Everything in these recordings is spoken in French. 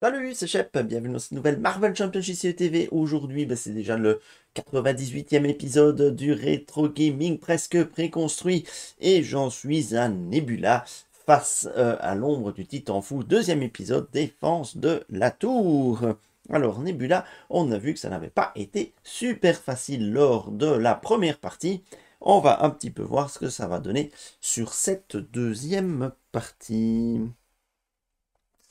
Salut, c'est Shep, bienvenue dans cette nouvelle Marvel Championship Series TV. Aujourd'hui, c'est déjà le 98e épisode du rétro gaming presque préconstruit et j'en suis à Nebula face à l'ombre du Titan Fou. Deuxième épisode, défense de la tour. Alors Nebula, on a vu que ça n'avait pas été super facile lors de la première partie. On va un petit peu voir ce que ça va donner sur cette deuxième partie.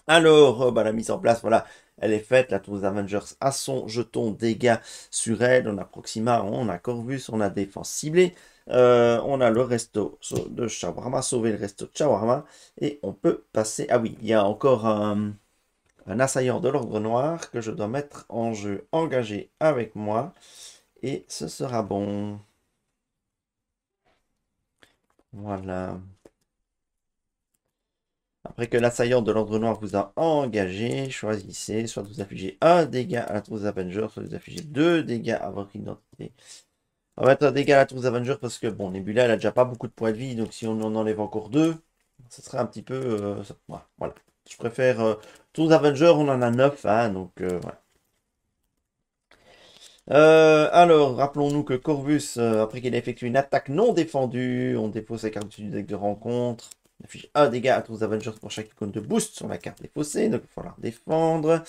Alors, la mise en place, voilà, elle est faite. La tour des Avengers a son jeton dégâts sur elle. On a Proxima, on a Corvus, on a défense ciblée. On a le resto de Shawarma, sauver le resto de Shawarma. Et on peut passer... Ah oui, il y a encore un assaillant de l'ordre noir que je dois mettre en jeu, engagé avec moi. Et ce sera bon. Voilà. Après que l'assaillant de l'ordre noir vous a engagé, choisissez, soit vous affligez un dégât à la trousse Avenger, soit vous affligez deux dégâts à votre identité. On va mettre un dégât à la trousse Avenger parce que, bon, Nebula, elle a déjà pas beaucoup de points de vie, donc si on en enlève encore deux, ce serait un petit peu... voilà. Je préfère... trousse Avenger, on en a 9, hein, donc voilà. Alors, rappelons-nous que Corvus, après qu'il a effectué une attaque non défendue, on dépose sa carte du deck de rencontre. On affiche un dégât à tous les Avengers pour chaque icône de boost sur la carte défaussée, donc il va falloir défendre.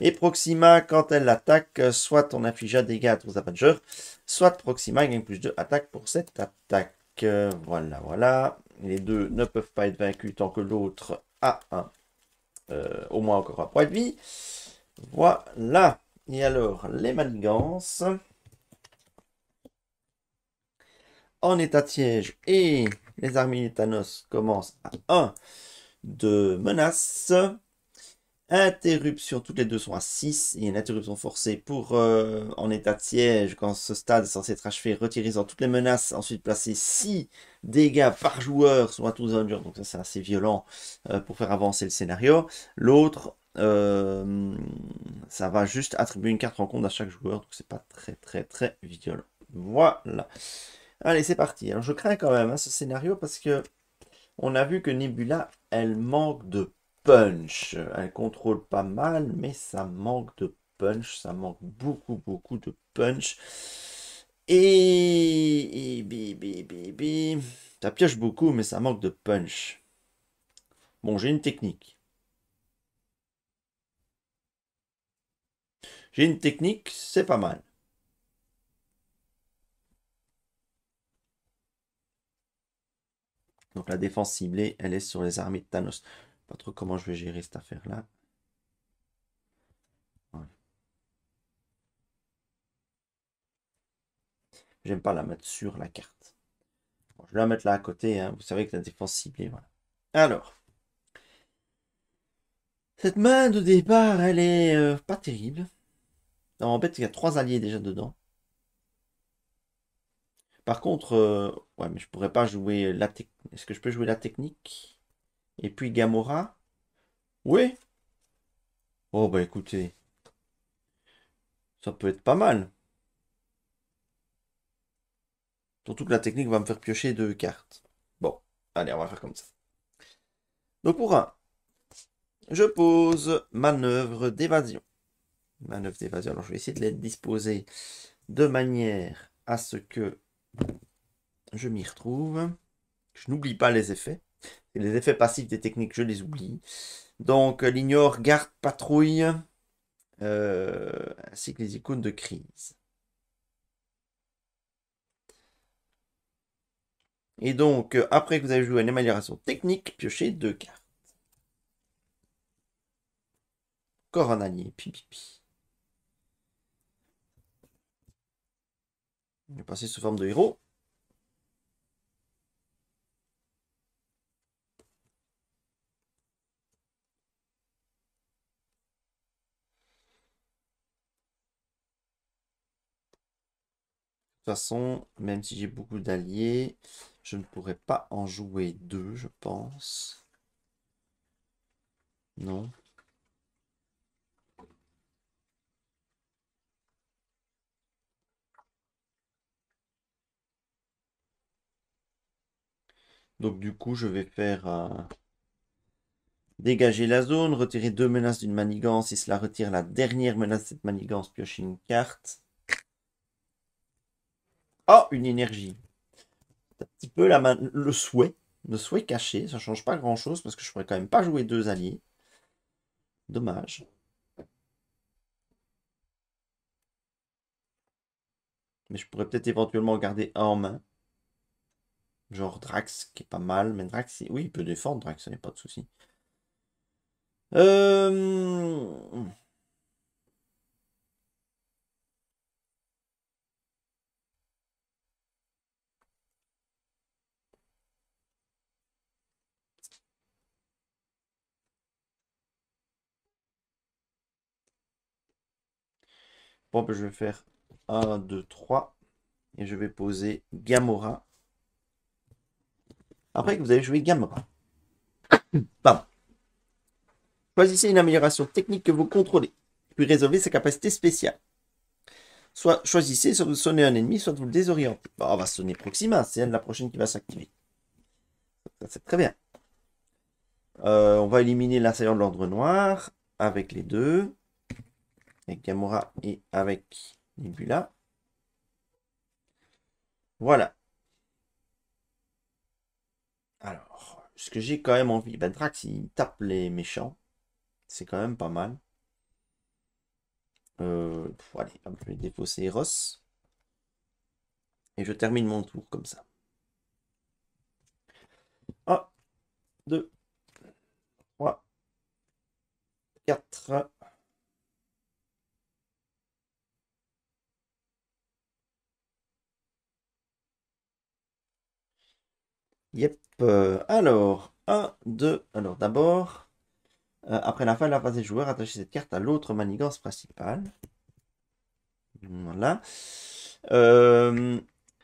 Et Proxima, quand elle attaque, soit on affiche un dégât à tous les Avengers, soit Proxima gagne plus de attaque pour cette attaque. Voilà, voilà. Les deux ne peuvent pas être vaincus tant que l'autre a au moins encore un point de vie. Voilà. Et alors, les manigances. En état de siège et les armées Thanos commencent à 1 de menace. Interruption, toutes les deux sont à 6. Il y a une interruption forcée pour en état de siège. Quand ce stade est censé être achevé, retirisant toutes les menaces. Ensuite, placer 6 dégâts par joueur sur un tour Avenger. Donc ça, c'est assez violent pour faire avancer le scénario. L'autre, ça va juste attribuer une carte rencontre à chaque joueur. Donc c'est pas très très très violent. Voilà. Allez, c'est parti. Alors, je crains quand même ce scénario parce que on a vu que Nebula, elle manque de punch. Elle contrôle pas mal, mais ça manque de punch. Ça manque beaucoup, beaucoup de punch. Ça pioche beaucoup, mais ça manque de punch. Bon, j'ai une technique. J'ai une technique, c'est pas mal. Donc, la défense ciblée, elle est sur les armées de Thanos. Pas trop comment je vais gérer cette affaire-là. Ouais. J'aime pas la mettre sur la carte. Bon, je vais la mettre là à côté, hein. Vous savez que la défense ciblée, voilà. Alors, cette main de départ, elle est pas terrible. Non, en fait, il y a 3 alliés déjà dedans. Par contre, ouais, mais je pourrais pas jouer la technique. Est-ce que je peux jouer la technique? Et puis Gamora? Oui? Oh, bah écoutez, ça peut être pas mal. Surtout que la technique va me faire piocher 2 cartes. Bon, allez, on va faire comme ça. Donc pour un, je pose manœuvre d'évasion. Manœuvre d'évasion. Alors je vais essayer de les disposer de manière à ce que je m'y retrouve. Je n'oublie pas les effets. Et les effets passifs des techniques, je les oublie. Donc, l'ignore, garde, patrouille, ainsi que les icônes de crise. Et donc, après que vous avez joué à une amélioration technique, piochez 2 cartes. Encore un allié, pipi. Je vais passer sous forme de héros. De toute façon, même si j'ai beaucoup d'alliés, je ne pourrais pas en jouer 2, je pense. Non. Donc du coup, je vais faire Dégagez la zone, retirez 2 menaces d'une manigance. Et cela retire la dernière menace de cette manigance, piochez une carte. Oh, une énergie. C'est un petit peu le souhait. Le souhait caché. Ça change pas grand chose parce que je pourrais quand même pas jouer 2 alliés. Dommage. Mais je pourrais peut-être éventuellement garder un en main. Genre Drax, qui est pas mal. Mais Drax, oui, il peut défendre Drax, ça n'est pas de souci. Bon, ben, je vais faire 1, 2, 3. Et je vais poser Gamora. Après que vous avez joué Gamora. Pardon. Choisissez une amélioration technique que vous contrôlez. Puis résolvez sa capacité spéciale. Soit choisissez, soit vous sonnez un ennemi, soit vous le désorientez. Bon, on va sonner Proxima, c'est elle la prochaine qui va s'activer. C'est très bien. On va éliminer l'assaillant de l'ordre noir avec les deux. Avec Gamora et avec Nebula. Voilà. Alors, ce que j'ai quand même envie, ben Drax il tape les méchants. C'est quand même pas mal. Allez, je vais défausser Eros. Et je termine mon tour comme ça. 1, 2, 3, 4. Yep. Alors, 1, 2. Alors, d'abord, après la fin de la phase des joueurs, attachez cette carte à l'autre manigance principale. Voilà.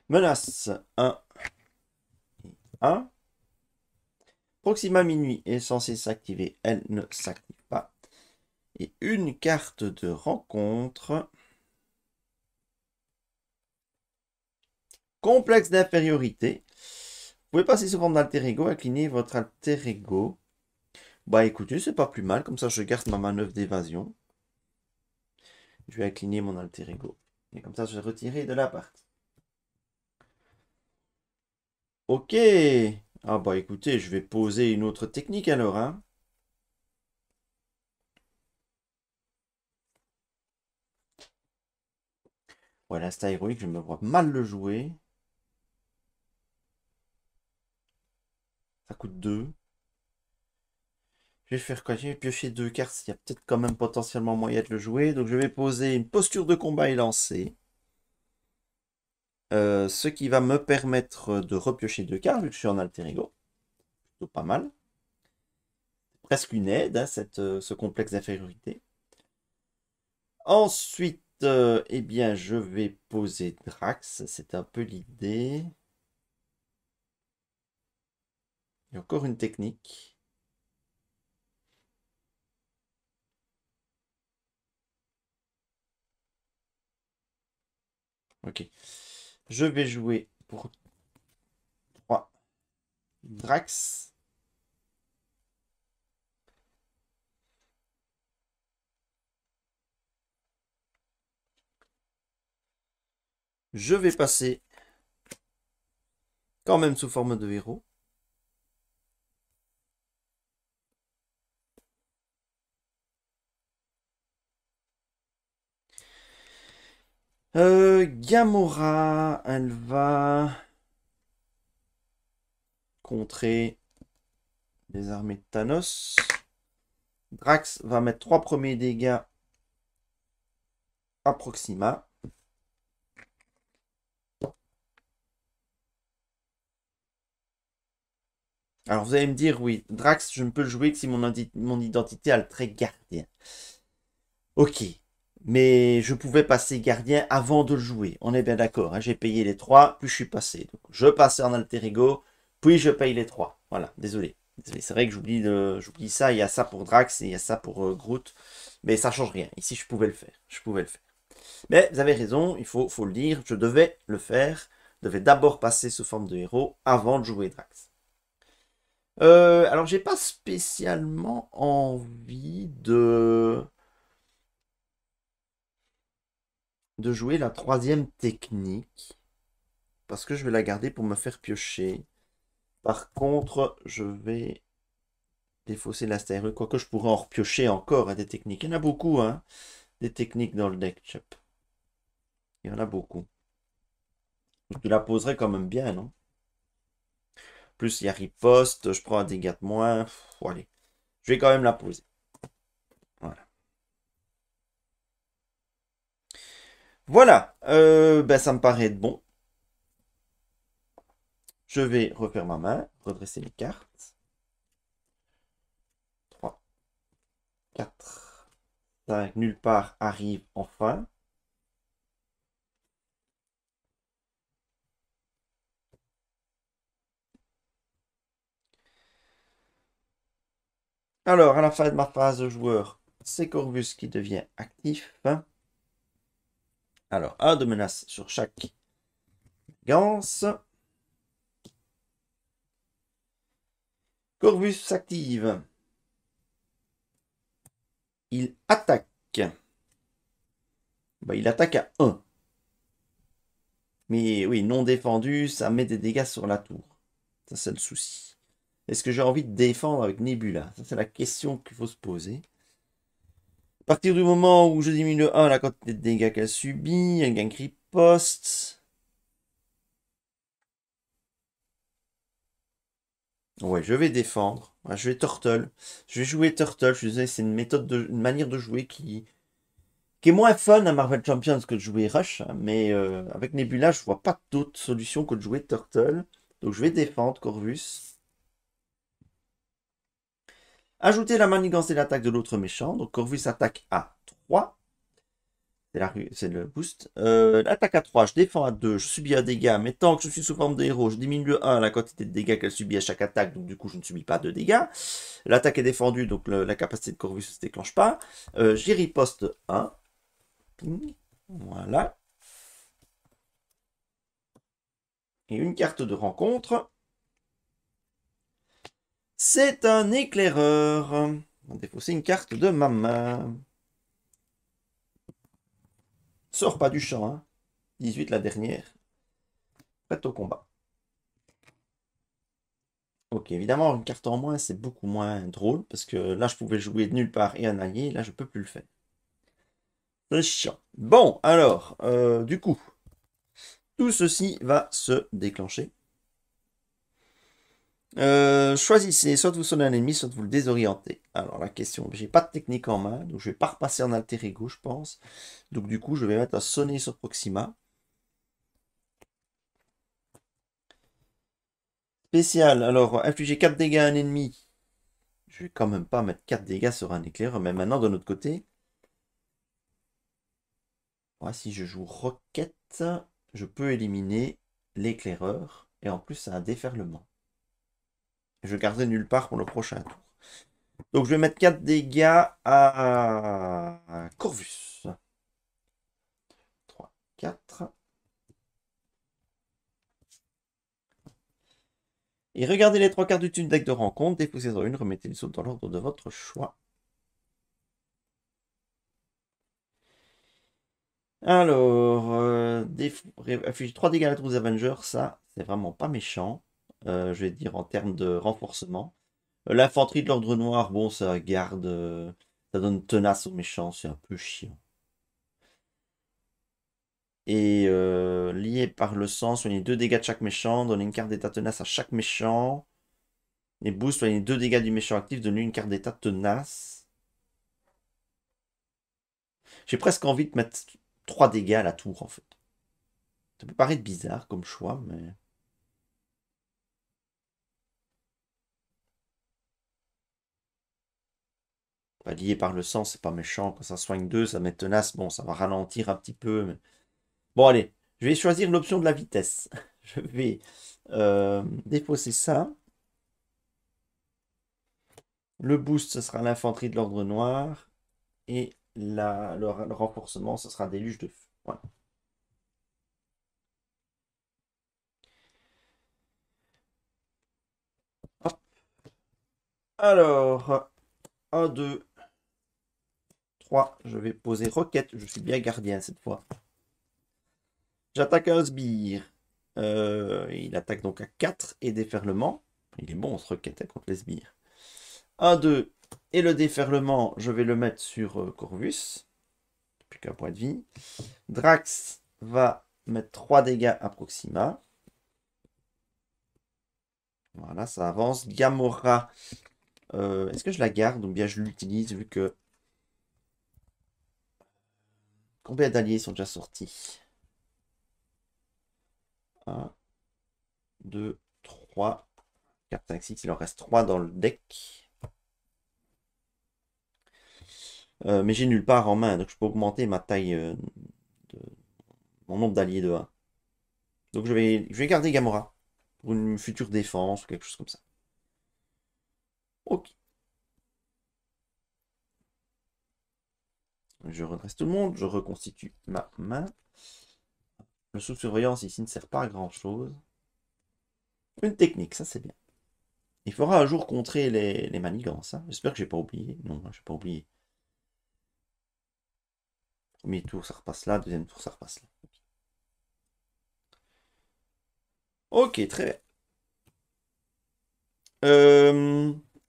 Menace 1 et 1. Proxima Minuit est censée s'activer. Elle ne s'active pas. Et une carte de rencontre. Complexe d'infériorité. Vous pouvez passer sous forme d'alter ego, incliner votre alter ego. Bah écoutez, c'est pas plus mal, comme ça je garde ma manœuvre d'évasion. Je vais incliner mon alter ego. Et comme ça je vais retirer de la partie. Ok. Ah bah écoutez, je vais poser une autre technique alors. Hein. Voilà, l'instinct héroïque, je me vois mal le jouer. Ça coûte 2. Je vais faire quoi? Je vais piocher 2 cartes. Il y a peut-être quand même potentiellement moyen de le jouer. Donc je vais poser une posture de combat et lancer. Ce qui va me permettre de repiocher 2 cartes, vu que je suis en alter ego. Plutôt pas mal. Presque une aide, hein, ce complexe d'infériorité. Ensuite, eh bien, je vais poser Drax. C'est un peu l'idée. Et encore une technique. Ok. Je vais jouer pour 3 Drax. Je vais passer quand même sous forme de héros. Gamora, elle va contrer les armées de Thanos. Drax va mettre 3 premiers dégâts à Proxima. Alors vous allez me dire, oui, Drax, je ne peux le jouer que si mon identité a le trait gardien. Ok, mais je pouvais passer gardien avant de le jouer. On est bien d'accord, hein, j'ai payé les 3, puis je suis passé. Donc, je passais en alter ego, puis je paye les 3. Voilà, désolé. C'est vrai que j'oublie ça, il y a ça pour Drax et il y a ça pour Groot. Mais ça change rien. Ici, je pouvais le faire. Je pouvais le faire. Mais vous avez raison, il faut le dire, je devais le faire. Je devais d'abord passer sous forme de héros avant de jouer Drax. Alors, j'ai pas spécialement envie de jouer la troisième technique, parce que je vais la garder pour me faire piocher. Par contre, je vais défausser l'astéreux, quoique je pourrais en repiocher encore à des techniques. Il y en a beaucoup, hein, des techniques dans le deck, Chep. Il y en a beaucoup. Tu la poserais quand même bien, non? Plus il y a riposte, je prends un dégât de moins. Pff, allez, je vais quand même la poser. Voilà. Voilà, ben, ça me paraît être bon. Je vais refaire ma main, redresser les cartes. 3, 4, 5, nulle part arrive enfin. Alors, à la fin de ma phase de joueur, c'est Corvus qui devient actif. Alors, un de menace sur chaque ganse. Corvus s'active. Il attaque. Bah, il attaque à 1. Mais oui, non défendu, ça met des dégâts sur la tour. Ça, c'est le souci. Est-ce que j'ai envie de défendre avec Nebula? Ça, c'est la question qu'il faut se poser. À partir du moment où je diminue le 1, la quantité de dégâts qu'elle subit, elle gagne riposte. Ouais, je vais défendre. Ouais, je vais Turtle. Je vais jouer Turtle. Je suis désolé, c'est une manière de jouer qui est moins fun à Marvel Champions que de jouer Rush. Hein, mais avec Nebula, je vois pas d'autre solution que de jouer Turtle. Donc je vais défendre Corvus. Ajouter la manigance et l'attaque de l'autre méchant. Donc Corvus attaque à 3. C'est le boost. L'attaque à 3, je défends à 2, je subis un dégât, mais tant que je suis sous forme de héros, je diminue de 1 la quantité de dégâts qu'elle subit à chaque attaque, donc du coup je ne subis pas de dégâts. L'attaque est défendue, donc la capacité de Corvus ne se déclenche pas. J'y riposte 1. Ping. Voilà. Et une carte de rencontre. C'est un éclaireur. On défausser une carte de ma main. Sors pas du champ, hein. 18 la dernière. Prête au combat. Ok, évidemment, une carte en moins, c'est beaucoup moins drôle, parce que là, je pouvais jouer de nulle part et un allié, là, je peux plus le faire. C'est chiant. Bon, alors, du coup, tout ceci va se déclencher. Choisissez, soit vous sonnez un ennemi, soit vous le désorientez. Alors, la question, j'ai pas de technique en main, donc je vais pas repasser en alter ego, je pense. Donc, du coup, je vais mettre à sonner sur Proxima. Spécial, alors, infliger 4 dégâts à un ennemi. Je vais quand même pas mettre 4 dégâts sur un éclair, mais maintenant, de notre côté, moi, si je joue Roquette, je peux éliminer l'éclaireur. Et en plus, ça a un déferlement. Je garderai nulle part pour le prochain tour. Donc, je vais mettre 4 dégâts à Corvus. 3, 4. Et regardez les 3 cartes du deck de rencontre. Défaussez-en une, remettez les autres dans l'ordre de votre choix. Alors, afficher 3 dégâts à la trousse Avenger, ça, c'est vraiment pas méchant. Je vais dire en termes de renforcement. L'infanterie de l'ordre noir, bon, ça garde. Ça donne tenace aux méchants, c'est un peu chiant. Et lié par le sang, soignez 2 dégâts de chaque méchant, donnez une carte d'état tenace à chaque méchant. Et boost, soignez 2 dégâts du méchant actif, donnez une carte d'état tenace. J'ai presque envie de mettre 3 dégâts à la tour en fait. Ça peut paraître bizarre comme choix, mais. Bah, lié par le sang, c'est pas méchant. Quand ça soigne 2, ça met tenace. Bon, ça va ralentir un petit peu. Mais... Bon, allez, je vais choisir l'option de la vitesse. Je vais défausser ça. Le boost, ce sera l'infanterie de l'ordre noir. Et le renforcement, ce sera déluge de feu. Voilà. Hop. Alors, 1, 2, 3. Je vais poser roquette. Je suis bien gardien cette fois. J'attaque un sbire. Il attaque donc à 4 et déferlement. Il est bon ce roquette contre les sbires. 1, 2. Et le déferlement, je vais le mettre sur Corvus. Plus qu'un point de vie. Drax va mettre 3 dégâts à Proxima. Voilà, ça avance. Gamora, est-ce que je la garde ou bien je l'utilise vu que... Combien d'alliés sont déjà sortis? 1, 2, 3, 4, 5, 6. Il en reste 3 dans le deck. Mais j'ai nulle part en main, donc je peux augmenter ma taille de mon nombre d'alliés de 1. Donc je vais garder Gamora pour une future défense ou quelque chose comme ça. Ok. Je redresse tout le monde, je reconstitue ma main. Le sous-surveillance ici ne sert pas à grand chose. Une technique, ça c'est bien. Il faudra un jour contrer les manigances. Hein. J'espère que j'ai pas oublié. Non, je n'ai pas oublié. Premier tour, ça repasse là. Deuxième tour, ça repasse là. Ok, très bien.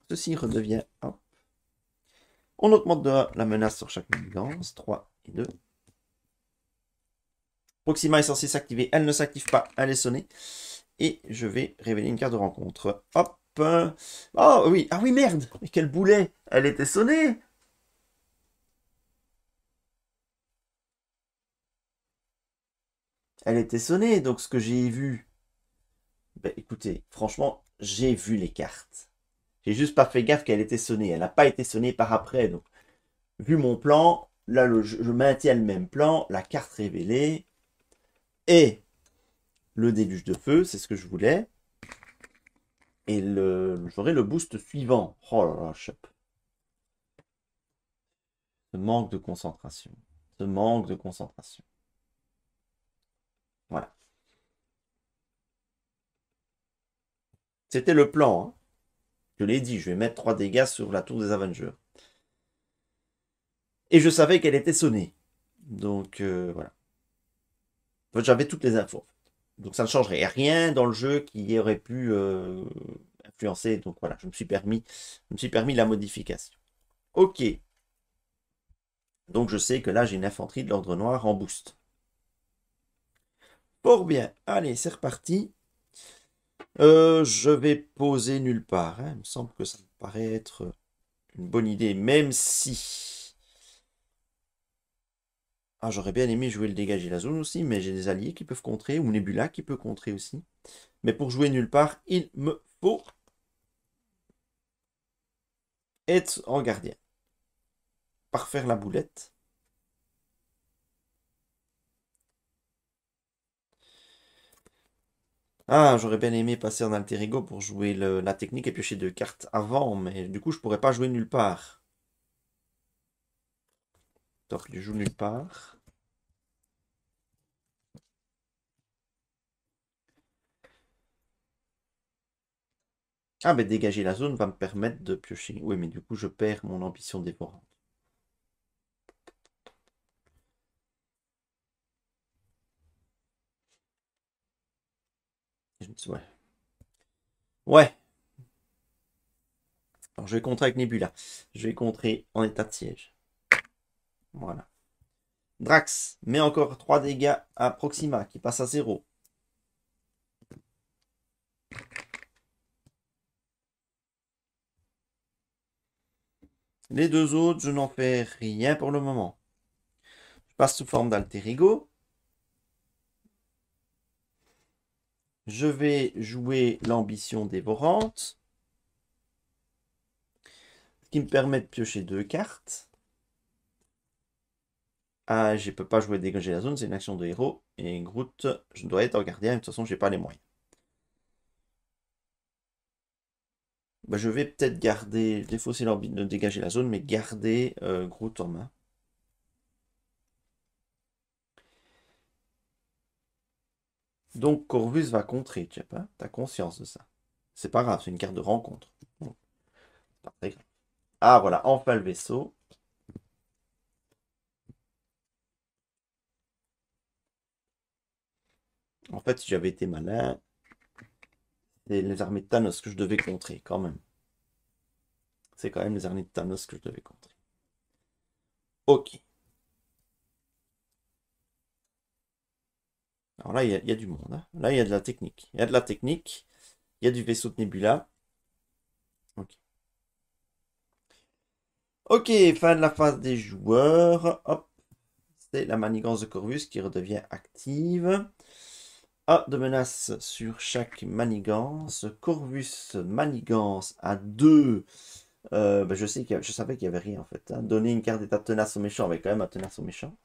Ceci redevient... Hop. On augmente de 1 la menace sur chaque manigance. 3 et 2. Proxima est censée s'activer. Elle ne s'active pas. Elle est sonnée. Et je vais révéler une carte de rencontre. Hop. Oh oui. Ah oui, merde. Mais quel boulet. Elle était sonnée. Elle était sonnée. Donc ce que j'ai vu... Ben, écoutez, franchement, j'ai vu les cartes. J'ai juste pas fait gaffe qu'elle était sonnée. Elle n'a pas été sonnée par après. Donc, vu mon plan, là, je maintiens le même plan. La carte révélée et le déluge de feu, c'est ce que je voulais. Et j'aurai le boost suivant. Oh là là, chop. Ce manque de concentration. Ce manque de concentration. Voilà. C'était le plan. Hein. Je l'ai dit, je vais mettre 3 dégâts sur la tour des Avengers. Et je savais qu'elle était sonnée. Donc, voilà. En fait, j'avais toutes les infos. Donc, ça ne changerait rien dans le jeu qui aurait pu influencer. Donc, voilà, je me suis permis la modification. Ok. Donc, je sais que là, j'ai une infanterie de l'ordre noir en boost. Fort bien. Allez, c'est reparti. Je vais poser nulle part. Hein. Il me semble que ça me paraît être une bonne idée, même si... Ah, j'aurais bien aimé jouer le dégager la zone aussi, mais j'ai des alliés qui peuvent contrer, ou Nebula qui peut contrer aussi. Mais pour jouer nulle part, il me faut être en gardien. Parfaire la boulette. Ah, j'aurais bien aimé passer en alter ego pour jouer la technique et piocher 2 cartes avant, mais du coup, je pourrais pas jouer nulle part. Donc, je joue nulle part. Ah, ben dégager la zone va me permettre de piocher. Oui, mais du coup, je perds mon ambition dévorante. Ouais. Ouais. Alors, je vais contrer avec Nebula. Je vais contrer en état de siège. Voilà. Drax met encore 3 dégâts à Proxima qui passe à 0. Les deux autres, je n'en fais rien pour le moment. Je passe sous forme d'alter ego. Je vais jouer l'ambition dévorante. Ce qui me permet de piocher 2 cartes. Ah, je ne peux pas jouer dégager la zone, c'est une action de héros. Et Groot, je dois être en gardien, de toute façon, j'ai pas les moyens. Bah, je vais peut-être garder, défausser l'envie de dégager la zone, mais garder Groot en main. Donc Corvus va contrer, tu n'as conscience de ça. C'est pas grave, c'est une carte de rencontre. Pas très grave. Ah, voilà, enfin le vaisseau. En fait, si j'avais été malin, c'est les armées de Thanos que je devais contrer, quand même. C'est quand même les armées de Thanos que je devais contrer. Ok. Alors là, il y a du monde, hein. Là, il y a de la technique. Il y a de la technique. Il y a du vaisseau de Nebula. Ok. Ok, fin de la phase des joueurs. Hop. C'est la manigance de Corvus qui redevient active. A de menaces sur chaque manigance. Corvus manigance à 2. Je sais je savais qu'il n'y avait rien en fait, hein. Donner une carte d'état tenace au méchant avec quand même un tenace au méchant.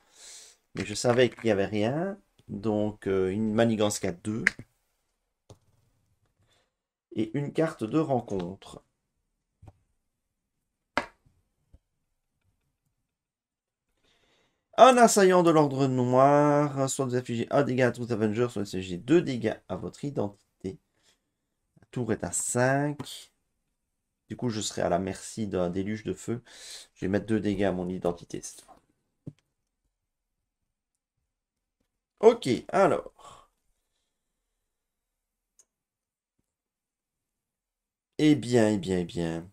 Mais je savais qu'il n'y avait rien. Donc une manigance qu'à 2. Et une carte de rencontre. Un assaillant de l'ordre noir. Soit vous infligez un dégât à tous les Avengers, soit vous infligez 2 dégâts à votre identité. La tour est à 5. Du coup, je serai à la merci d'un déluge de feu. Je vais mettre 2 dégâts à mon identité cette fois. Ok, alors. Eh bien, eh bien, eh bien.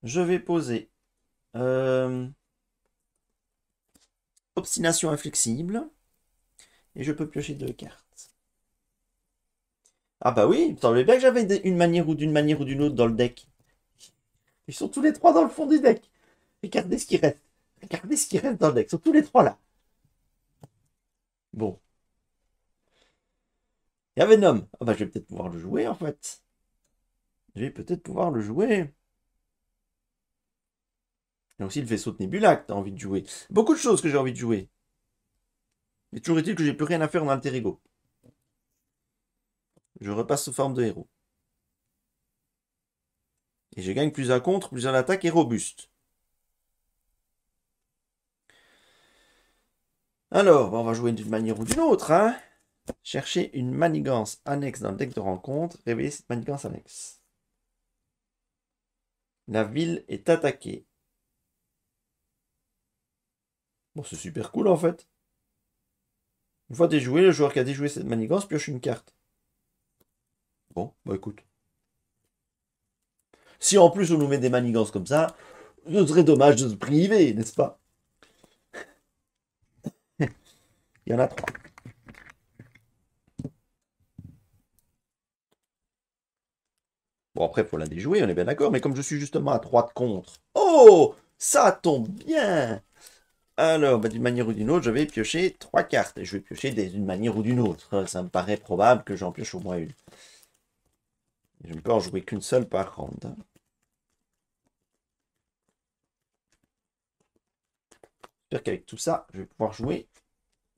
Je vais poser obstination inflexible. Et je peux piocher 2 cartes. Ah bah oui, il me semblait bien que j'avais une manière ou d'une autre dans le deck. Ils sont tous les 3 dans le fond du deck. Regardez ce qui reste. Regardez ce qui reste dans le deck. Ils sont tous les 3 là. Bon. Il y a Venom. Ah bah je vais peut-être pouvoir le jouer en fait. Je vais peut-être pouvoir le jouer. Il y a aussi le vaisseau de Nebula que t'as envie de jouer. Beaucoup de choses que j'ai envie de jouer. Mais toujours est-il que j'ai plus rien à faire dans Alter Ego. Je repasse sous forme de héros. Et je gagne plus à contre, plus à l'attaque et robuste. Alors, on va jouer d'une manière ou d'une autre, hein. Chercher une manigance annexe dans le deck de rencontre. Réveiller cette manigance annexe. La ville est attaquée. Bon, c'est super cool en fait. Une fois déjoué, le joueur qui a déjoué cette manigance pioche une carte. Bon, bah écoute. Si en plus on nous met des manigances comme ça, ce serait dommage de se priver, n'est-ce pas? Il y en a 3. Bon, après, il faut la déjouer, on est bien d'accord, mais comme je suis justement à 3 de contre. Oh! Ça tombe bien! Alors, bah, d'une manière ou d'une autre, je vais piocher 3 cartes. Et je vais piocher d'une manière ou d'une autre. Ça me paraît probable que j'en pioche au moins une. Je ne peux en jouer qu'une seule par round. J'espère qu'avec tout ça, je vais pouvoir jouer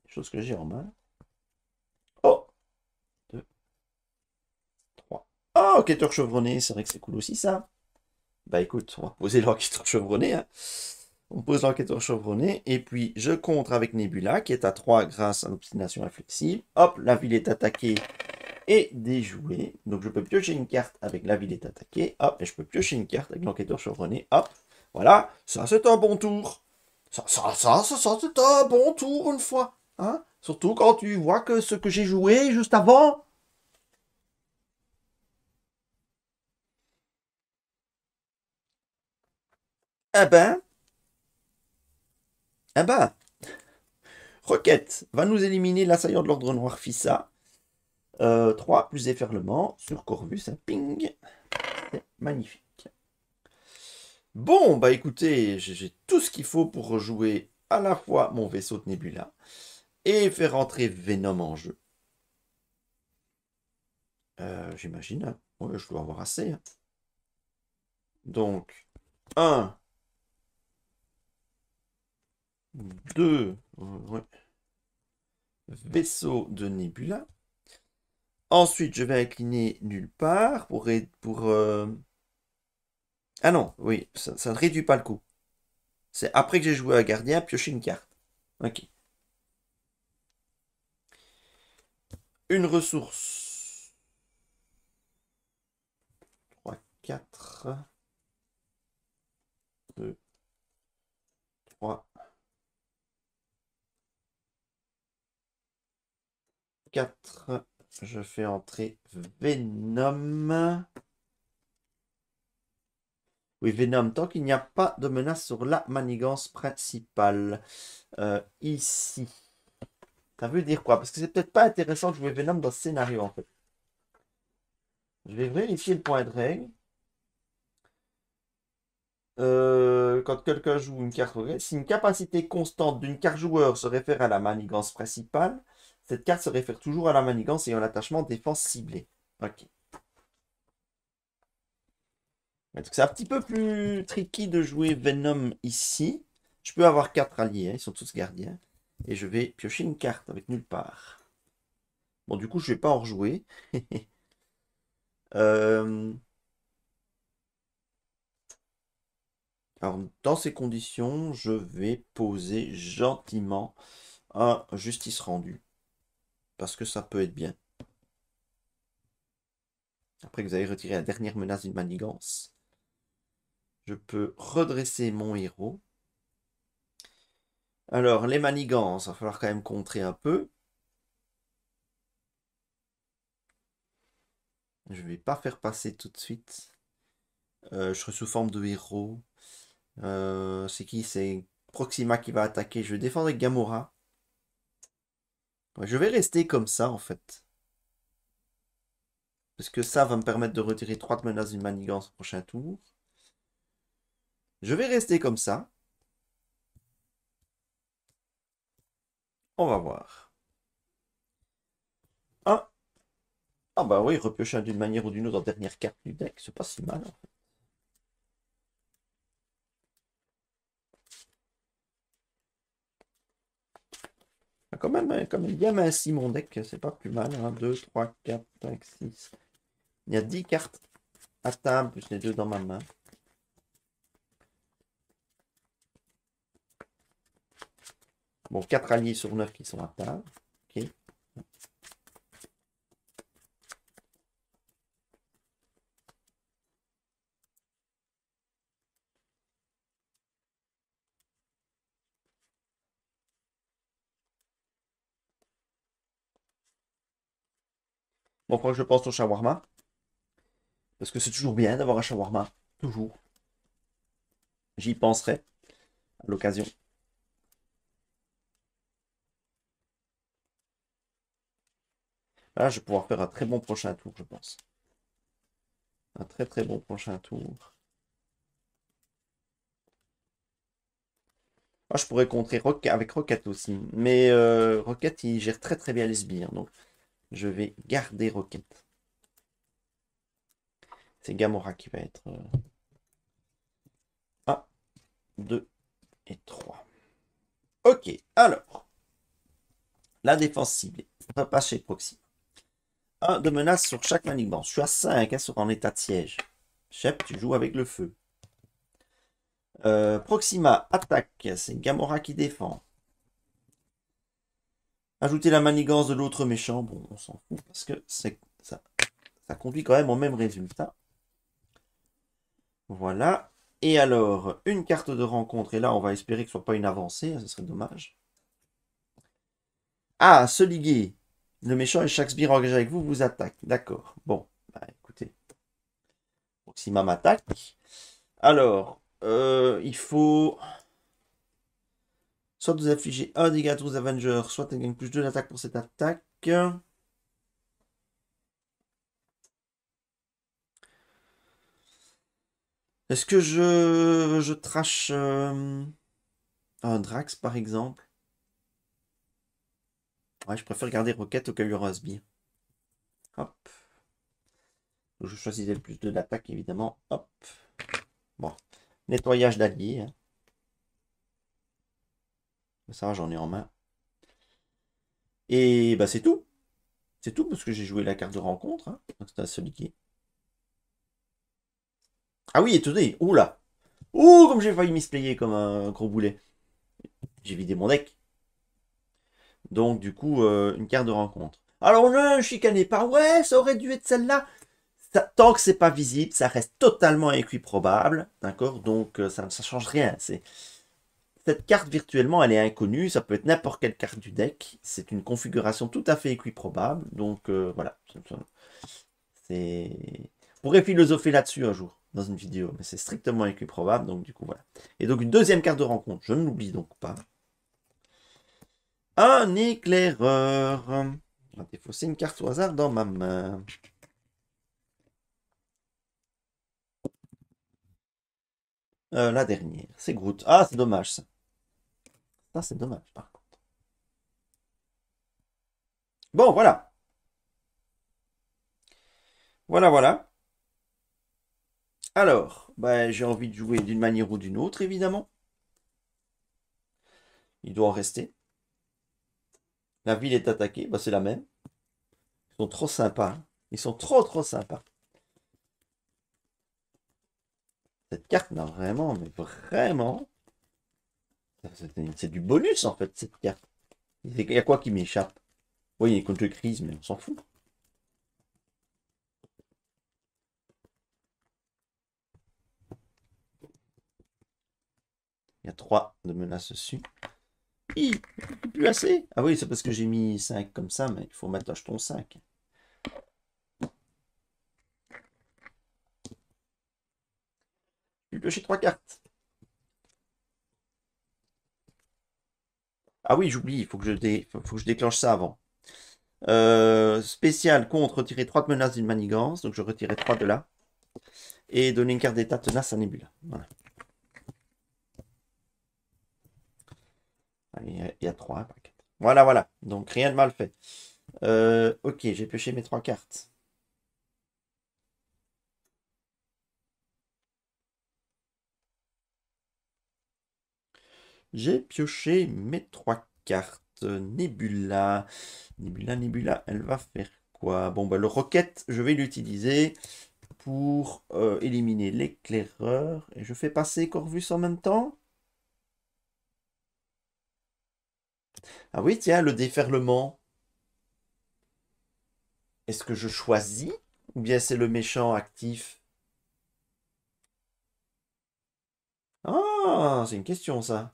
les choses que j'ai en main. Oh! 2, 3. Oh, enquêteur chevronné, c'est vrai que c'est cool aussi ça. Bah écoute, on va poser l'enquêteur chevronné, hein. On pose l'enquêteur chevronné, et puis je contre avec Nebula, qui est à 3 grâce à l'obstination inflexible. Hop, la ville est attaquée et déjouée. Donc je peux piocher une carte avec la ville est attaquée. Hop, et je peux piocher une carte avec l'enquêteur chevronné. Hop, voilà, ça c'est un bon tour. Ça c'est un bon tour une fois. Hein, surtout quand tu vois que ce que j'ai joué juste avant. Eh ben, eh ben, Roquette va nous éliminer l'assaillant de l'ordre noir Fissa. 3 plus déferlement sur Corvus, un ping. C'est magnifique. Bon, bah écoutez, j'ai tout ce qu'il faut pour rejouer à la fois mon vaisseau de Nebula et faire entrer Venom en jeu. J'imagine, hein. Ouais, je dois avoir assez, hein. Donc, 1, 2, ouais, vaisseau de Nebula. Ensuite, je vais incliner nulle part pour Ah non, oui, ça ne réduit pas le coût. C'est après que j'ai joué à gardien, piocher une carte. Ok. Une ressource. 3, 4, 2, 3, 4. Je fais entrer Venom. Oui, Venom, tant qu'il n'y a pas de menace sur la manigance principale. Ici. Ça veut dire quoi? Parce que c'est peut-être pas intéressant de jouer Venom dans ce scénario, en fait. Je vais vérifier le point de règle. Quand quelqu'un joue une carte, si une capacité constante d'une carte joueur se réfère à la manigance principale, cette carte se réfère toujours à la manigance ayant l'attachement défense ciblée. Ok. C'est un petit peu plus tricky de jouer Venom ici. Je peux avoir 4 alliés, hein, ils sont tous gardiens. Et je vais piocher une carte avec nulle part. Bon, du coup, je vais pas en rejouer. Euh, Alors, dans ces conditions, je vais poser gentiment un justice rendu. Parce que ça peut être bien. Après que vous avez retiré la dernière menace d'une manigance, je peux redresser mon héros. Alors, les manigances, il va falloir quand même contrer un peu. Je ne vais pas faire passer tout de suite. Je serai sous forme de héros. C'est qui? C'est Proxima qui va attaquer. Je vais défendre avec Gamora. Ouais, je vais rester comme ça, en fait. Parce que ça va me permettre de retirer 3 menaces d'une manigance au prochain tour. Je vais rester comme ça. On va voir. Ah, ah bah oui, repiocher d'une manière ou d'une autre en dernière carte du deck, c'est pas si mal. Quand même bien minci mon deck, c'est pas plus mal. 1, 2, 3, 4, 5, 6. Il y a 10 cartes à table, plus les 2 dans ma main. Bon, 4 alliés sur 9 qui sont à table. Ok. Bon, quand je pense au shawarma, parce que c'est toujours bien d'avoir un shawarma. Toujours. J'y penserai à l'occasion. Là, je vais pouvoir faire un très bon prochain tour, je pense. Un très très bon prochain tour. Ah, je pourrais contrer avec Rocket aussi. Mais Rocket, il gère très très bien les sbires. Donc, je vais garder Rocket. C'est Gamora qui va être 1, 2 et 3. Ok, alors. La défense ciblée. On va pas chez Proxy. 1 de menace sur chaque manigance. Je suis à 5 hein, sur en état de siège. Shep, tu joues avec le feu. Proxima, attaque. C'est Gamora qui défend. Ajouter la manigance de l'autre méchant. Bon, on s'en fout parce que ça conduit quand même au même résultat. Voilà. Et alors, une carte de rencontre. Et là, on va espérer que ce soit pas une avancée. Ce serait dommage. Ah, se liguer. Le méchant et chaque sbire engagé avec vous vous attaque. D'accord. Bon, bah écoutez. Proxima m'attaque. Alors, il faut soit vous affligez un dégât aux Avengers, soit elle gagne plus 2 d'attaque pour cette attaque. Est-ce que je trash un Drax par exemple? Ouais, je préfère garder Rocket au cas où il y aura un sbire. Hop. Je choisis le plus 2 d'attaque évidemment. Hop. Bon. Nettoyage d'alliés. Hein. Ça, j'en ai en main. Et bah c'est tout. C'est tout parce que j'ai joué la carte de rencontre. Hein. Donc c'est un seul liquide. Ah oui, étonné. Oula. Ouh, comme j'ai failli misplayer comme un gros boulet. J'ai vidé mon deck. Donc, du coup, une carte de rencontre. Alors, ne chicanez pas. Ouais, ça aurait dû être celle-là. Tant que c'est pas visible, ça reste totalement équiprobable. D'accord. Donc, ça ne change rien. Cette carte virtuellement, elle est inconnue. Ça peut être n'importe quelle carte du deck. C'est une configuration tout à fait équiprobable. Donc, voilà. C'est... On pourrait philosopher là-dessus un jour, dans une vidéo. Mais c'est strictement équiprobable. Donc, du coup, voilà. Et donc, une deuxième carte de rencontre. Je ne l'oublie donc pas. Un éclaireur. On va défausser une carte au hasard dans ma main. La dernière, c'est Groot. Ah, c'est dommage ça. Ça, c'est dommage par contre. Bon, voilà. Voilà, voilà. Alors, ben, j'ai envie de jouer d'une manière ou d'une autre, évidemment. Il doit en rester. La ville est attaquée, ben, c'est la même. Ils sont trop sympas, hein. Ils sont trop, trop sympas. Cette carte, non, vraiment, mais vraiment. C'est du bonus, en fait, cette carte. Il y a quoi qui m'échappe? Oui, il y a contre crise, mais on s'en fout. Il y a 3 de menaces dessus. Plus assez. Ah oui, c'est parce que j'ai mis 5 comme ça, mais il faut mettre un jeton 5. Je vais piocher 3 cartes. Ah oui, j'oublie, il faut que faut que je déclenche ça avant. Spécial contre retirer 3 de menaces d'une manigance, donc je retirais 3 de là. Et donner une carte d'état tenace à Nebula. Voilà. Allez, il y a 3, pas 4. Voilà, voilà. Donc rien de mal fait. Ok, j'ai pioché mes 3 cartes. J'ai pioché mes 3 cartes. Nebula. Nebula, elle va faire quoi? Bon, bah, le roquette, je vais l'utiliser pour éliminer l'éclaireur. Et je fais passer Corvus en même temps. Ah oui, tiens, le déferlement. Est-ce que je choisis? Ou bien c'est le méchant actif? Ah, c'est une question ça.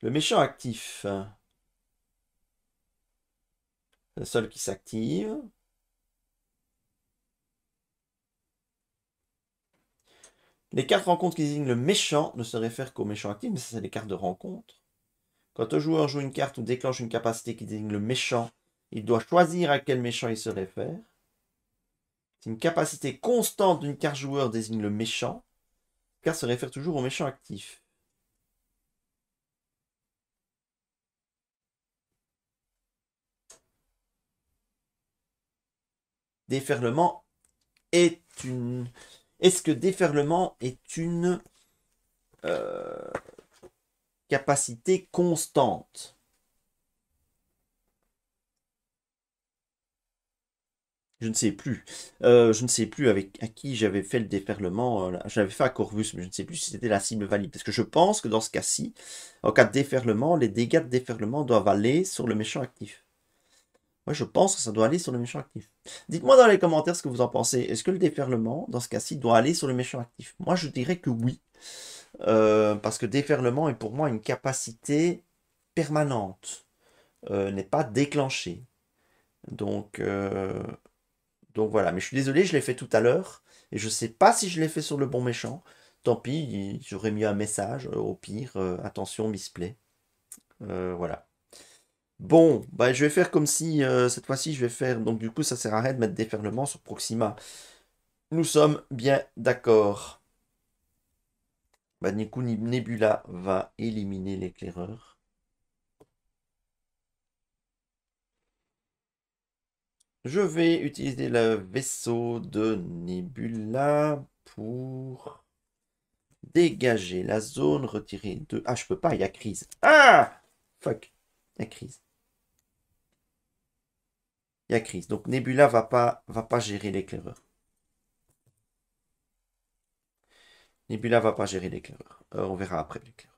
Le méchant actif. C'est le seul qui s'active. Les cartes rencontres qui désignent le méchant ne se réfèrent qu'au méchant actif, mais ça c'est les cartes de rencontre. Quand un joueur joue une carte ou déclenche une capacité qui désigne le méchant, il doit choisir à quel méchant il se réfère. Si une capacité constante d'une carte joueur désigne le méchant, la carte se réfère toujours au méchant actif. Déferlement est une... Est-ce que déferlement est une euh, capacité constante? Je ne sais plus. Je ne sais plus avec à qui j'avais fait le déferlement. J'avais fait à Corvus, mais je ne sais plus si c'était la cible valide. Parce que je pense que dans ce cas-ci, en cas de déferlement, les dégâts de déferlement doivent aller sur le méchant actif. Moi, je pense que ça doit aller sur le méchant actif. Dites-moi dans les commentaires ce que vous en pensez. Est-ce que le déferlement, dans ce cas-ci, doit aller sur le méchant actif? Moi, je dirais que oui. Parce que déferlement est pour moi une capacité permanente. N'est pas déclenchée. Donc, euh, donc voilà. Mais je suis désolé, je l'ai fait tout à l'heure. Et je ne sais pas si je l'ai fait sur le bon méchant. Tant pis, j'aurais mis un message. Au pire, attention, misplay. Voilà. Bon, bah, je vais faire comme si cette fois-ci je vais faire. Donc du coup, ça sert à rien de mettre déferlement sur Proxima. Nous sommes bien d'accord. Bah, du coup, Nebula va éliminer l'éclaireur. Je vais utiliser le vaisseau de Nebula pour dégager la zone, retirer deux. Ah, je peux pas, il y a crise. Ah! Fuck, il y a crise. il y a crise. Donc Nebula va pas gérer l'éclaireur. Nebula va pas gérer l'éclaireur. On verra après l'éclaireur.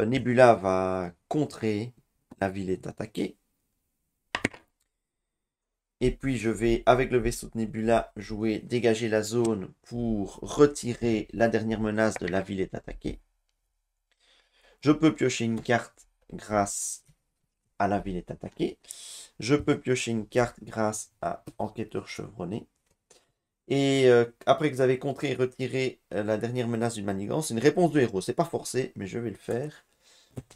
Nebula va contrer. La ville est attaquée. Et puis je vais, avec le vaisseau de Nebula, jouer dégager la zone pour retirer la dernière menace de la ville est attaquée. Je peux piocher une carte grâce à la ville est attaquée. Je peux piocher une carte grâce à enquêteur chevronné. Et après que vous avez contré et retiré la dernière menace d'une manigance, une réponse de héros. C'est pas forcé, mais je vais le faire.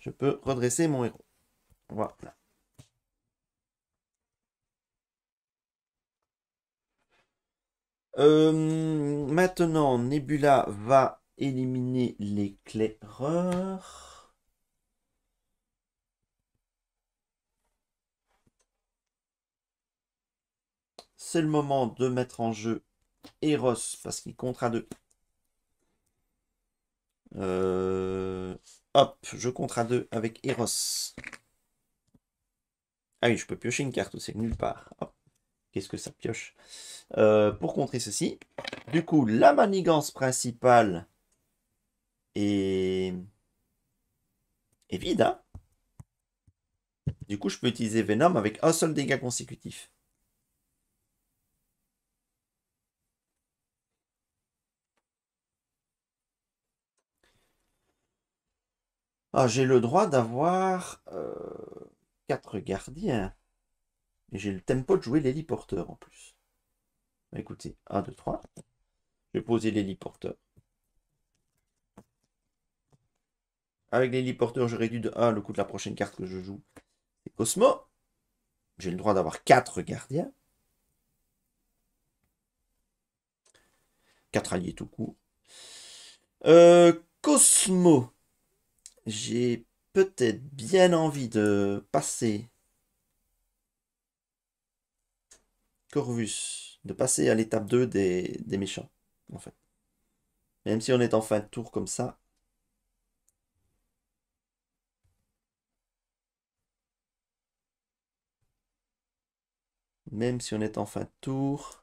Je peux redresser mon héros. Voilà. Maintenant, Nebula va éliminer l'éclaireur. C'est le moment de mettre en jeu Eros parce qu'il compte à 2. Hop, je compte à 2 avec Eros. Ah oui, je peux piocher une carte aussi, nulle part. Hop, qu'est-ce que ça pioche? Pour contrer ceci, du coup, la manigance principale est vide. Hein, du coup, je peux utiliser Venom avec un seul dégât consécutif. Ah, j'ai le droit d'avoir 4 gardiens. Et j'ai le tempo de jouer l'héliporteur en plus. Bah, écoutez, 1, 2, 3. Je vais poser l'héliporteur. Avec l'héliporteur, je réduis de 1 le coût de la prochaine carte que je joue. C'est Cosmo. J'ai le droit d'avoir 4 gardiens. 4 alliés tout court. Cosmo. J'ai peut-être bien envie de passer Corvus, de passer à l'étape 2 des méchants, en fait. Même si on est en fin de tour comme ça. Même si on est en fin de tour.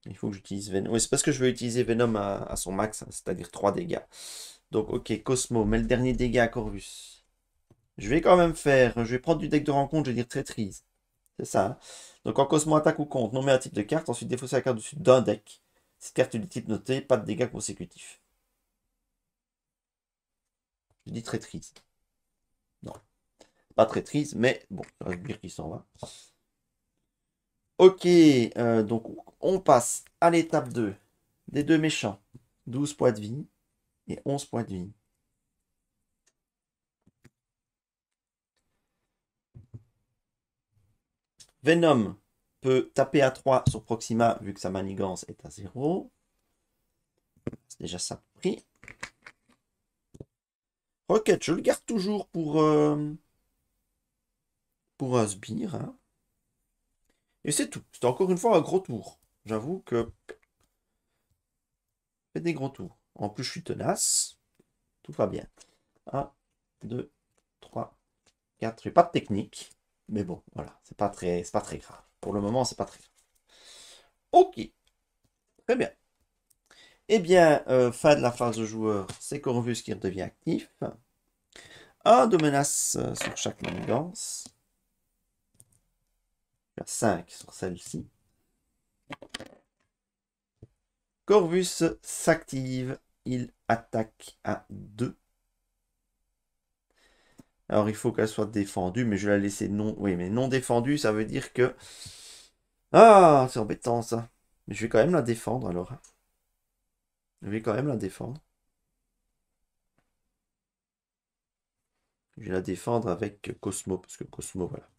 Il faut que j'utilise Venom. Oui, c'est parce que je veux utiliser Venom à son max, hein, c'est-à-dire 3 dégâts. Donc, ok, Cosmo, mais le dernier dégât à Corvus. Je vais quand même faire. Je vais prendre du deck de rencontre, je vais dire traîtrise. C'est ça. Hein. Donc, quand Cosmo attaque ou contre, nommer un type de carte, ensuite défausser la carte dessus d'un deck. Cette carte du type noté, pas de dégâts consécutifs. Je dis traîtrise. Non, pas traîtrise, mais bon, ça veut dire qu'il s'en va. Ok, donc on passe à l'étape 2 des deux méchants. 12 points de vie et 11 points de vie. Venom peut taper à 3 sur Proxima vu que sa manigance est à 0. C'est déjà ça pris. Rocket, je le garde toujours pour un sbire. Hein. Et c'est tout. C'était encore une fois un gros tour. J'avoue que c'est des gros tours. En plus, je suis tenace. Tout va bien. 1, 2, 3, 4. J'ai pas de technique. Mais bon, voilà. C'est pas très grave. Pour le moment, c'est pas très grave. Ok. Très bien. Eh bien, fin de la phase de joueur, c'est Corvus qui redevient actif. 1 de menace sur chaque manigance. 5 sur celle-ci. Corvus s'active. Il attaque à 2. Alors, il faut qu'elle soit défendue, mais je vais la laisser non... Oui, mais non défendue, ça veut dire que... Ah, c'est embêtant, ça. Mais je vais quand même la défendre, alors. Je vais quand même la défendre. Je vais la défendre avec Cosmo, parce que Cosmo, voilà.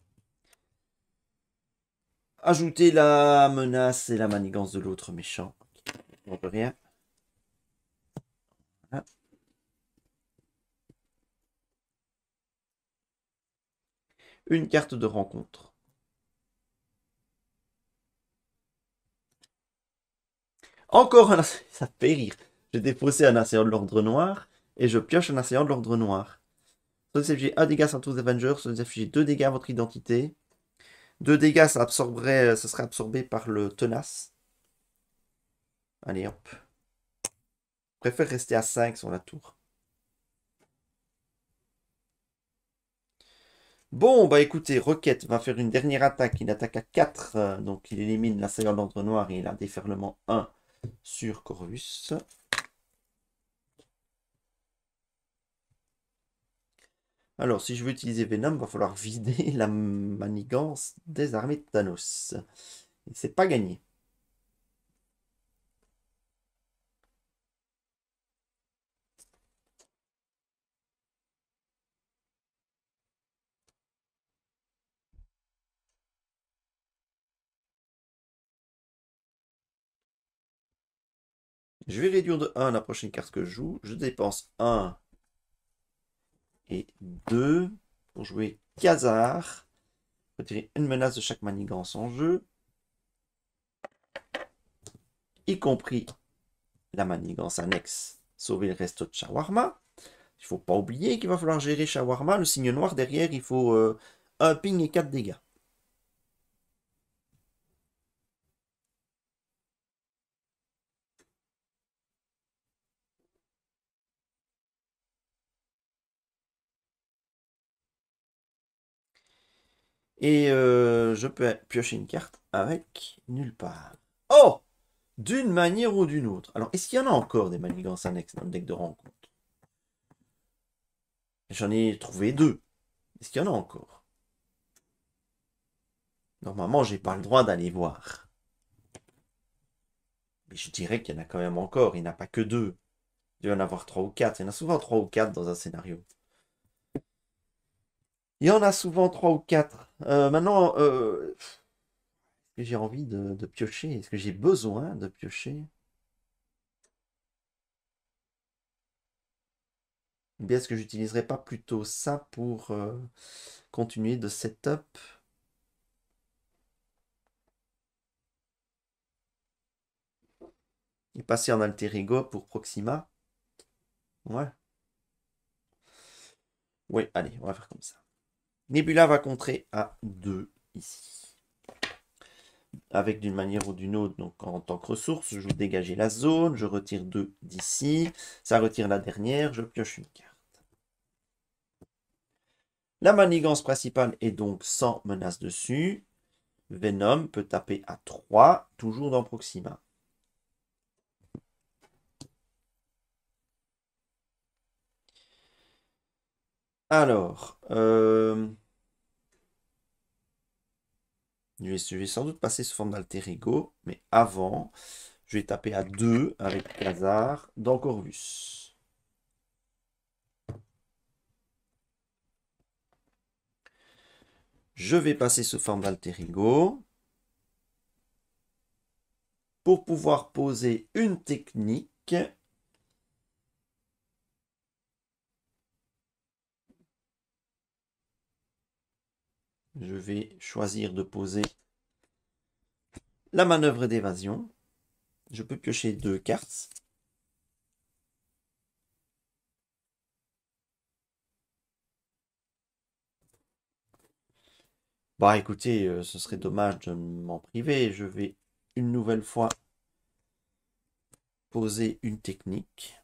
Ajouter la menace et la manigance de l'autre méchant. On peut rien. Voilà. Une carte de rencontre. Encore un... Ça fait rire. J'ai défaussé un assaillant de l'ordre noir et je pioche un assaillant de l'ordre noir. Soit vous infligez 1 dégât sur tous les Avengers, soit vous infligez 2 dégâts à votre identité. 2 dégâts, ça absorberait, ça serait absorbé par le tenace. Allez, hop. Je préfère rester à 5 sur la tour. Bon, bah écoutez, Rocket va faire une dernière attaque. Il attaque à 4, donc il élimine l'assaillant de l'ordre noir et il a déferlement 1 sur Corvus. Alors, si je veux utiliser Venom, il va falloir vider la manigance des armées de Thanos. Et c'est pas gagné. Je vais réduire de 1 la prochaine carte que je joue. Je dépense 1 et 2 pour jouer Khazar. Retirer une menace de chaque manigance en jeu, y compris la manigance annexe. Sauver le reste de Shawarma. Il ne faut pas oublier qu'il va falloir gérer Shawarma. Le signe noir derrière, il faut 1 ping et 4 dégâts. Et je peux piocher une carte avec nulle part. Oh! D'une manière ou d'une autre. Alors, est-ce qu'il y en a encore des manigances annexes dans le deck de rencontre? J'en ai trouvé 2. Est-ce qu'il y en a encore? Normalement, j'ai pas le droit d'aller voir. Mais je dirais qu'il y en a quand même encore. Il n'y en a pas que 2. Il doit y en avoir 3 ou 4. Il y en a souvent 3 ou 4 dans un scénario. Il y en a souvent 3 ou 4. Maintenant, est-ce que j'ai envie de piocher? Est-ce que j'ai besoin de piocher? Ou bien est-ce que j'utiliserais pas plutôt ça pour continuer de setup? Et passer en alter ego pour Proxima? Ouais. Oui, allez, on va faire comme ça. Nebula va contrer à 2 ici. Avec d'une manière ou d'une autre, donc en tant que ressource, je joue dégager la zone, je retire 2 d'ici, ça retire la dernière, je pioche une carte. La manigance principale est donc sans menace dessus. Venom peut taper à 3, toujours dans Proxima. Alors, je vais sans doute passer sous forme d'alter ego, mais avant, je vais taper à 2 avec Khazar dans Corvus. Je vais passer sous forme d'alter ego pour pouvoir poser une technique. Je vais choisir de poser la manœuvre d'évasion. Je peux piocher 2 cartes. Bah écoutez, ce serait dommage de m'en priver. Je vais une nouvelle fois poser une technique.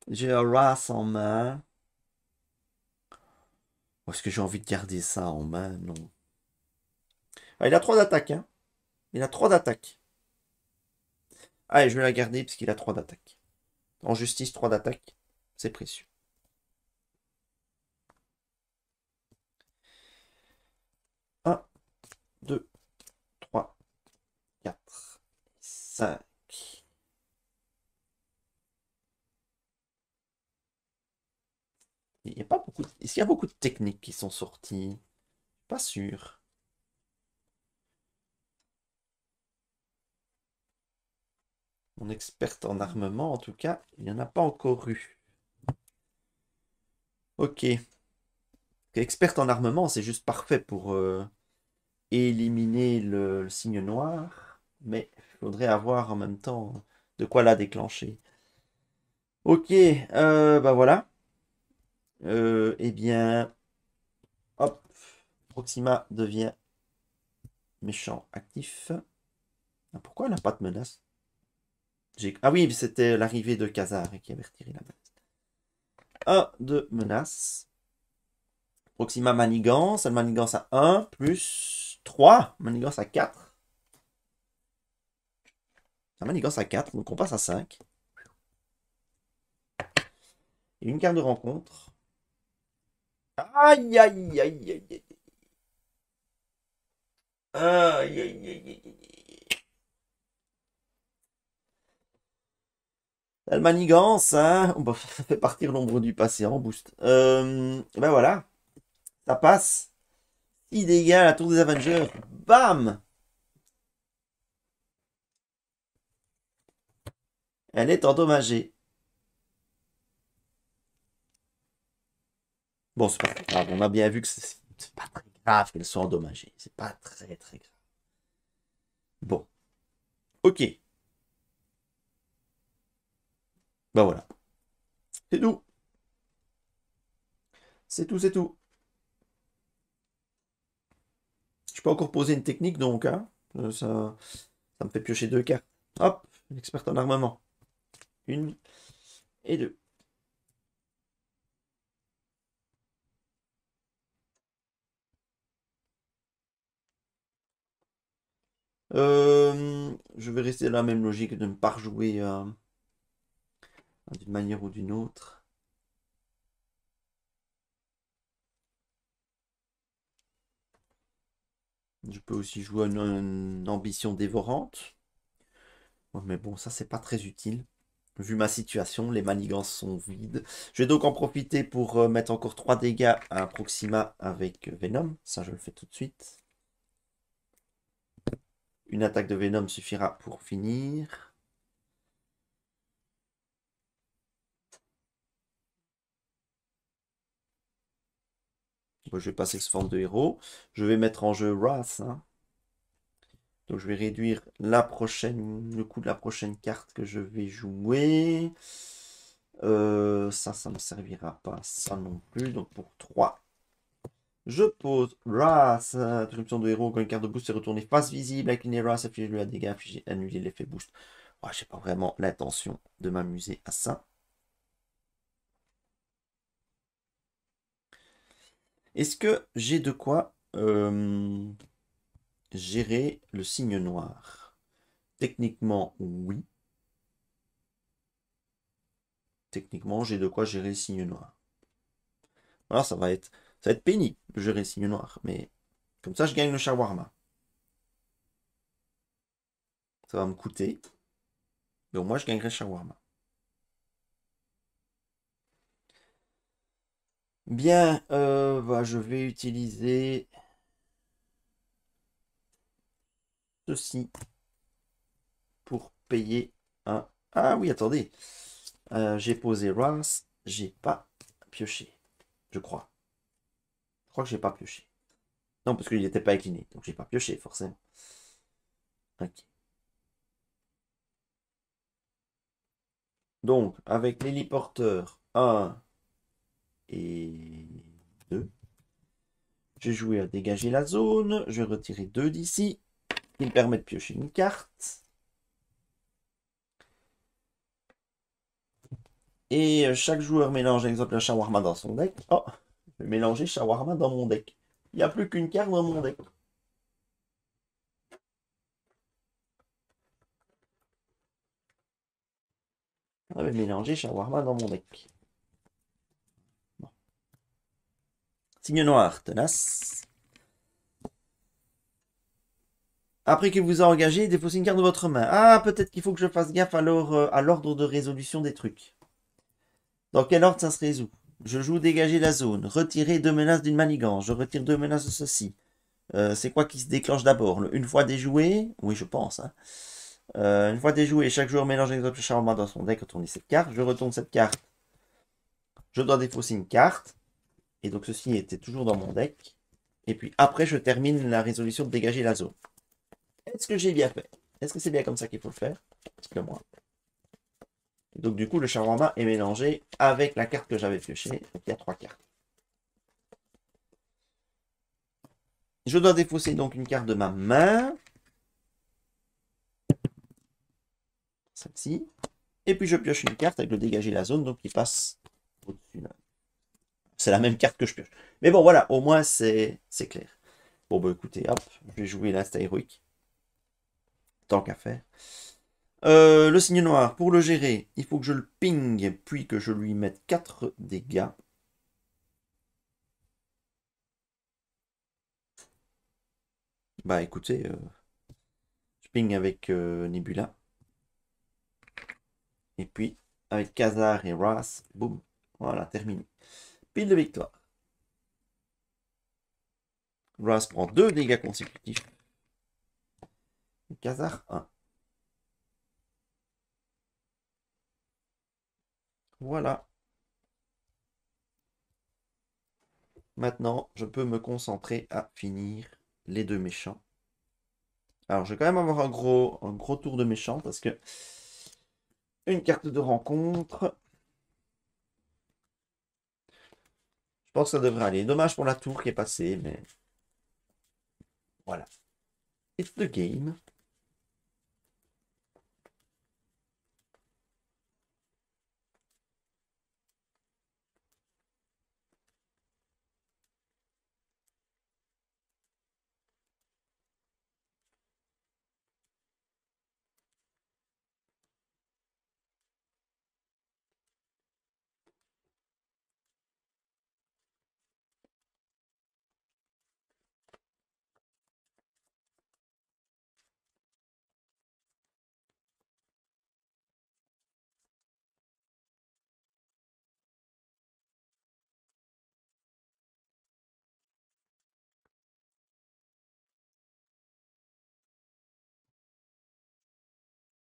J'ai un Wrath en main. Est-ce que j'ai envie de garder ça en main? Non. Ah, il a 3 d'attaque, hein. Il a 3 d'attaque. Allez, je vais la garder parce qu'il a 3 d'attaque. En justice, 3 d'attaque, c'est précieux. 1, 2, 3, 4, 5. Il y a pas beaucoup Est-ce qu'il y a beaucoup de techniques qui sont sorties? Pas sûr. Mon experte en armement, en tout cas, il n'y en a pas encore eu. Ok. Experte en armement, c'est juste parfait pour éliminer le signe noir, mais il faudrait avoir en même temps de quoi la déclencher. Ok, bah voilà. Eh bien, hop, Proxima devient méchant actif. Ah, pourquoi elle n'a pas de menace? Ah oui, c'était l'arrivée de Khazar qui avait retiré la menace. 1 de menace. Proxima manigance, elle manigance à 1 plus 3, manigance à 4. Ça manigance à 4, donc on passe à 5. Et une carte de rencontre. Aïe, aïe, aïe, aïe, aïe. Aïe, aïe, aïe, aïe. Elle manigance, hein. Bon, ça fait partir l'ombre du passé en boost. Ben voilà, ça passe. 6 dégâts à la tour des Avengers. Bam! Elle est endommagée. Bon, c'est pas très grave. On a bien vu que c'est pas très grave qu'elle soit endommagée. C'est pas très très grave. Bon, ok. Ben voilà. C'est tout. C'est tout, c'est tout. Je peux encore poser une technique donc, hein. Ça me fait piocher 2 cartes. Hop, une experte en armement. 1 et 2. Je vais rester dans la même logique de ne pas rejouer d'une manière ou d'une autre. Je peux aussi jouer une ambition dévorante. Mais bon, ça, c'est pas très utile. Vu ma situation, les manigances sont vides. Je vais donc en profiter pour mettre encore 3 dégâts à Proxima avec Venom. Ça, je le fais tout de suite. Une attaque de Venom suffira pour finir. Bon, je vais passer sous forme de héros. Je vais mettre en jeu Wrath. Hein. Donc je vais réduire le coût de la prochaine carte que je vais jouer. Ça ne me servira pas. Ça non plus. Donc pour 3. Je pose Wrath. Interruption de héros. Quand une carte de boost est retournée face visible avec une Wrath, affiché-lui un dégât, affiché, annuler l'effet boost. Ouais, j'ai pas vraiment l'intention de m'amuser à ça. Est-ce que j'ai de quoi gérer le signe noir? Techniquement, oui. Techniquement, j'ai de quoi gérer le signe noir. Alors, ça va être pénible de gérer le signe noir, mais comme ça, je gagne le shawarma. Ça va me coûter, mais au moins, je gagnerai le shawarma. Bien, bah, je vais utiliser ceci pour payer un... Ah oui, attendez. J'ai posé Ras, j'ai pas pioché, je crois. Je crois que j'ai pas pioché. Non, parce qu'il n'était pas incliné, donc j'ai pas pioché, forcément. Ok. Donc, avec l'héliporteur 1 et 2, j'ai joué à dégager la zone. Je vais retirer 2 d'ici, qui me permet de piocher une carte. Et chaque joueur mélange, par exemple, un shawarma dans son deck. Oh, je vais mélanger shawarma dans mon deck. Il n'y a plus qu'une carte dans mon deck. Je vais mélanger shawarma dans mon deck. Bon. Signe noir, tenace. Après qu'il vous a engagé, défaussez une carte de votre main. Ah, peut-être qu'il faut que je fasse gaffe alors à l'ordre de résolution des trucs. Dans quel ordre ça se résout? Je joue dégager la zone. Retirer 2 menaces d'une manigance. Je retire 2 menaces de ceci. C'est quoi qui se déclenche d'abord? Une fois déjoué? Oui, je pense. Hein. Une fois déjoué, chaque joueur mélange un exemple charmant dans son deck. Retournez cette carte. Je retourne cette carte. Je dois défausser une carte. Et donc ceci était toujours dans mon deck. Et puis après, je termine la résolution de dégager la zone. Est-ce que j'ai bien fait? Est-ce que c'est bien comme ça qu'il faut le faire? Parce moi. Donc du coup, le shawarma est mélangé avec la carte que j'avais piochée. Donc il y a 3 cartes. Je dois défausser donc une carte de ma main. Celle-ci. Et puis je pioche une carte avec le dégager la zone, donc il passe au-dessus là. C'est la même carte que je pioche. Mais bon, voilà, au moins c'est clair. Bon, bah écoutez, hop, je vais jouer l'insta héroïque. Tant qu'à faire. Le signe noir, pour le gérer, il faut que je le ping, puis que je lui mette 4 dégâts. Bah écoutez, je ping avec Nebula. Et puis, avec Khazar et Ras, boum, voilà, terminé. Pile de victoire. Ras prend 2 dégâts consécutifs. Et Khazar, 1. Voilà. Maintenant, je peux me concentrer à finir les 2 méchants. Alors, je vais quand même avoir un gros tour de méchant parce que une carte de rencontre. Je pense que ça devrait aller. Dommage pour la tour qui est passée, mais voilà. It's the game.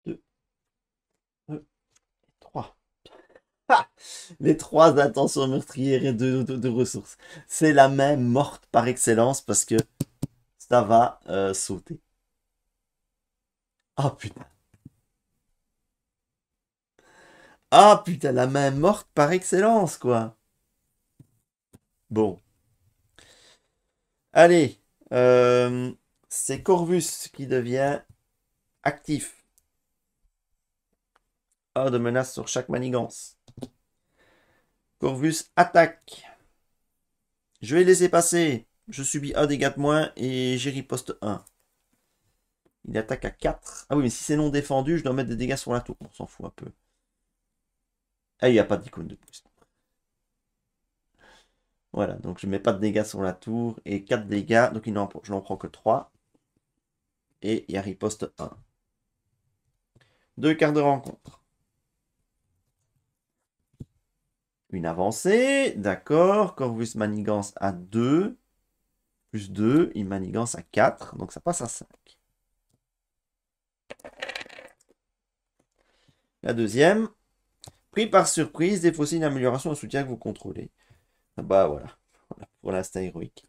Deux, 3. Ah, les 3 intentions meurtrières et de ressources. C'est la main morte par excellence parce que ça va sauter. Ah putain. Ah putain, la main morte par excellence, quoi. Bon. Allez. C'est Corvus qui devient actif. A de menace sur chaque manigance. Corvus attaque. Je vais laisser passer. Je subis 1 dégât de moins et j'ai riposte 1. Il attaque à 4. Ah oui, mais si c'est non défendu, je dois mettre des dégâts sur la tour. On s'en fout un peu. Ah, il n'y a pas d'icône de plus. Voilà, donc je ne mets pas de dégâts sur la tour et 4 dégâts. Donc je n'en prends que 3. Et il y a riposte 1. 2 cartes de rencontre. Une avancée, d'accord. Corvus manigance à 2. Plus 2, il manigance à 4. Donc ça passe à 5. La deuxième. Pris par surprise, défaussez une amélioration au soutien que vous contrôlez. Ah bah voilà. Voilà pour l'instinct héroïque.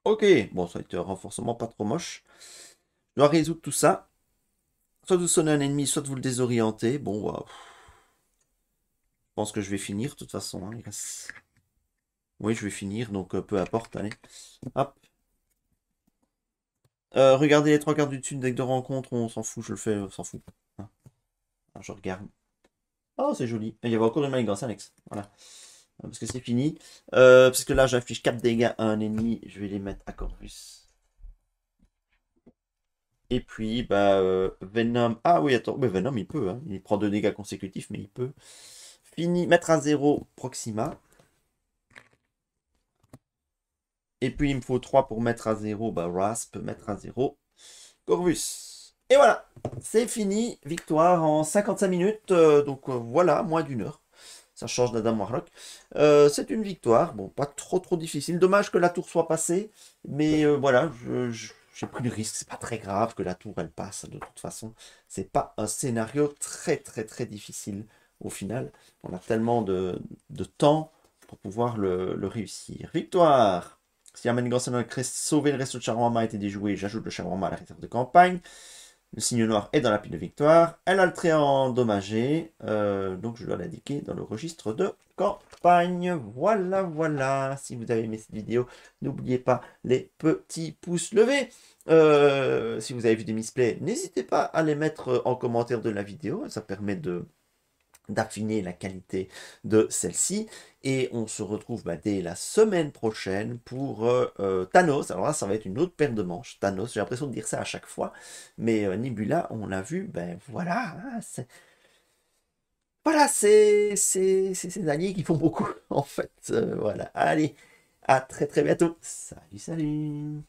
Ok, bon, ça a été un renforcement pas trop moche. Je dois résoudre tout ça. Soit vous sonnez un ennemi, soit vous le désorientez. Bon, bah, je pense que je vais finir de toute façon. Hein, oui, je vais finir, donc peu importe. Allez. Hop. Regardez les 3 cartes du dessus du deck de rencontre, on s'en fout, je le fais, on s'en fout. Hein. Alors, je regarde. Oh, c'est joli. Il y avait encore une manigance annexe. Voilà. Parce que c'est fini. Parce que là, j'affiche 4 dégâts à un ennemi. Je vais les mettre à Corvus. Et puis, bah, Venom. Ah oui, attends. Mais Venom, il peut. Hein. Il prend 2 dégâts consécutifs, mais il peut. Fini. Mettre à 0 Proxima. Et puis, il me faut 3 pour mettre à 0. Bah, Rasp, mettre à 0. Corvus. Et voilà. C'est fini. Victoire en 55 minutes. Donc, voilà, moins d'1 heure. Ça change d'Adam Warlock. C'est une victoire. Bon, pas trop difficile. Dommage que la tour soit passée. Mais voilà, j'ai pris le risque. C'est pas très grave que la tour elle passe. De toute façon, c'est pas un scénario très difficile au final, on a tellement de temps pour pouvoir le réussir. Victoire! Si Arménie-Gansen a sauvé le resto de Charleroi a été déjoué, j'ajoute le Charleroi à la réserve de campagne. Le signe noir est dans la pile de victoire. Elle a le trait endommagé. Donc je dois l'indiquer dans le registre de campagne. Voilà, voilà. Si vous avez aimé cette vidéo, n'oubliez pas les petits pouces levés. Si vous avez vu des misplays, n'hésitez pas à les mettre en commentaire de la vidéo. Ça permet d'affiner la qualité de celle-ci. Et on se retrouve dès la semaine prochaine pour Thanos. Alors là, ça va être une autre paire de manches. Thanos, j'ai l'impression de dire ça à chaque fois. Mais Nebula, on l'a vu, voilà. Hein, voilà, c'est ces alliés qui font beaucoup, en fait. Voilà. Allez, à très très bientôt. Salut, salut.